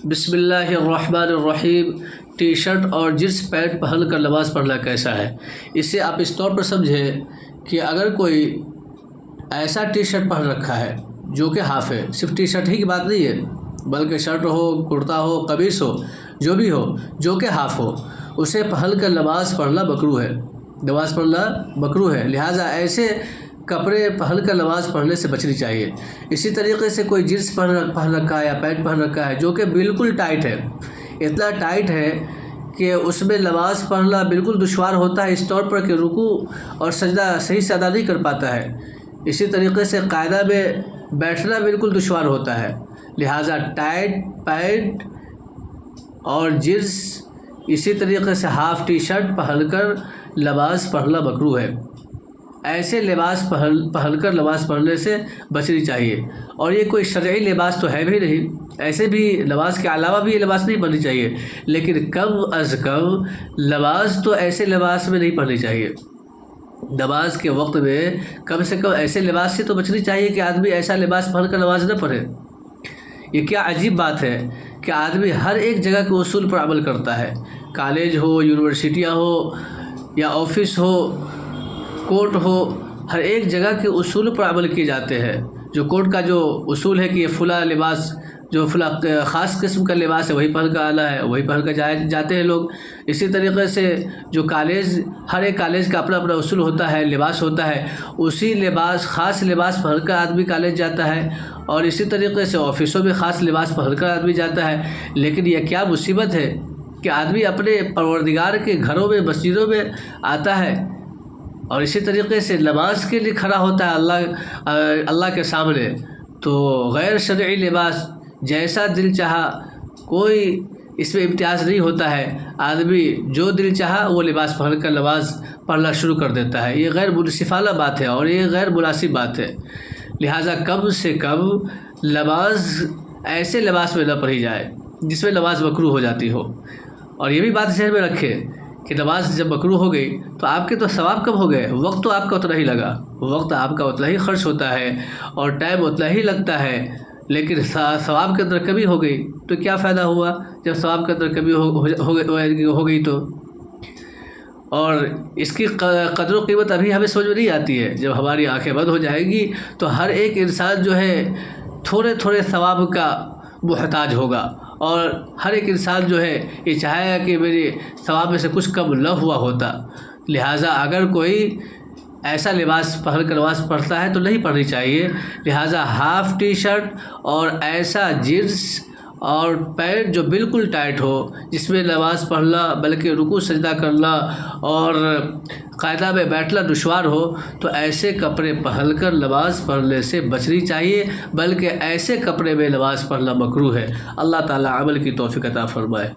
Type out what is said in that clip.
بسم اللہ الرحمن الرحیم۔ ٹی شرٹ اور جینس پینٹ پہن کر نماز پڑھنا کیسا ہے؟ اسے آپ اس طور پر سمجھیں کہ اگر کوئی ایسا ٹی شرٹ پہن رکھا ہے جو کہ ہاف ہے، صرف ٹی شرٹ ہی کی بات نہیں ہے بلکہ شرٹ ہو، کرتا ہو، قمیص ہو، جو بھی ہو جو کہ ہاف ہو، اسے پہن کر نماز پڑھنا مکروہ ہے، نماز پڑھنا مکروہ ہے۔ لہٰذا ایسے کپڑے پہن کر نماز پڑھنے سے بچنی چاہیے۔ اسی طریقے سے کوئی جینس پہن رکھا ہے یا پینٹ پہن رکھا ہے جو کہ بالکل ٹائٹ ہے، اتنا ٹائٹ ہے کہ اس میں نماز پڑھنا بالکل دشوار ہوتا ہے، اس طور پر کہ رکوع اور سجدہ صحیح سے ادا نہیں کر پاتا ہے۔ اسی طریقے سے قاعدہ میں بیٹھنا بالکل دشوار ہوتا ہے۔ لہٰذا ٹائٹ پینٹ اور جینس، اسی طریقے سے ہاف ٹی شرٹ پہن کر نماز پڑھنا مکروہ ہے۔ ایسے لباس پہن کر نماز پڑھنے سے بچنی چاہیے، اور یہ کوئی شرعی لباس تو ہے بھی نہیں، ایسے بھی نماز کے علاوہ بھی یہ لباس نہیں پہننی چاہیے، لیکن کم از کم نماز تو ایسے لباس میں نہیں پڑھنی چاہیے۔ نماز کے وقت میں کم سے کم ایسے لباس سے تو بچنی چاہیے کہ آدمی ایسا لباس پہن کر نماز نہ پڑھے۔ یہ کیا عجیب بات ہے کہ آدمی ہر ایک جگہ کے اصول پر عمل کرتا ہے، کالج ہو، یونیورسٹیاں ہو یا آفس ہو، کورٹ ہو، ہر ایک جگہ کے اصول پر عمل کیے جاتے ہیں۔ جو کورٹ کا جو اصول ہے کہ یہ فلاں لباس، جو فلاں خاص قسم کا لباس ہے وہی پہن کر آنا ہے، وہی پہن کر جاتے ہیں لوگ۔ اسی طریقے سے جو کالج، ہر ایک کالج کا اپنا اپنا اصول ہوتا ہے، لباس ہوتا ہے، اسی لباس، خاص لباس پہن کر آدمی کالج جاتا ہے، اور اسی طریقے سے آفسوں میں خاص لباس پہن کر آدمی جاتا ہے۔ لیکن یہ کیا مصیبت ہے کہ آدمی اپنے پروردگار کے گھروں میں، مسجدوں میں آتا ہے اور اسی طریقے سے نماز کے لیے کھڑا ہوتا ہے اللہ کے سامنے، تو غیر شرعی لباس جیسا دل چاہا، کوئی اس میں امتیاز نہیں ہوتا ہے، آدمی جو دل چاہا وہ لباس پہن کر نماز پڑھنا شروع کر دیتا ہے۔ یہ غیر منصفانہ بات ہے اور یہ غیر مناسب بات ہے۔ لہٰذا کم سے کم نماز ایسے لباس میں نہ پڑھی جائے جس میں نماز مکروہ ہو جاتی ہو۔ اور یہ بھی بات ذہن میں رکھے کہ نماز جب مکروہ ہو گئی تو آپ کے تو ثواب کم ہو گئے، وقت تو آپ کا اتنا ہی لگا، وقت آپ کا اتنا ہی خرچ ہوتا ہے اور ٹائم اتنا ہی لگتا ہے، لیکن ثواب کے اندر کمی ہو گئی تو کیا فائدہ ہوا جب ثواب کے اندر کمی ہو گئی تو؟ اور اس کی قدر و قیمت ابھی ہمیں سمجھ میں نہیں آتی ہے۔ جب ہماری آنکھیں بند ہو جائیں گی تو ہر ایک انسان جو ہے تھوڑے تھوڑے ثواب کا محتاج ہوگا، اور ہر ایک انسان جو ہے یہ چاہے گا کہ میرے ثواب میں سے کچھ کم نہ ہوا ہوتا۔ لہٰذا اگر کوئی ایسا لباس پہن کر نماز پڑھتا ہے تو نہیں پڑھنی چاہیے۔ لہٰذا ہاف ٹی شرٹ اور ایسا جینس اور پینٹ جو بالکل ٹائٹ ہو، جس میں نماز پڑھنا بلکہ رکوع سجدہ کرنا اور قاعدہ میں بیٹھنا دشوار ہو، تو ایسے کپڑے پہن کر نماز پڑھنے سے بچنی چاہیے، بلکہ ایسے کپڑے میں نماز پڑھنا مکروہ ہے۔ اللہ تعالیٰ عمل کی توفیق عطا فرمائے۔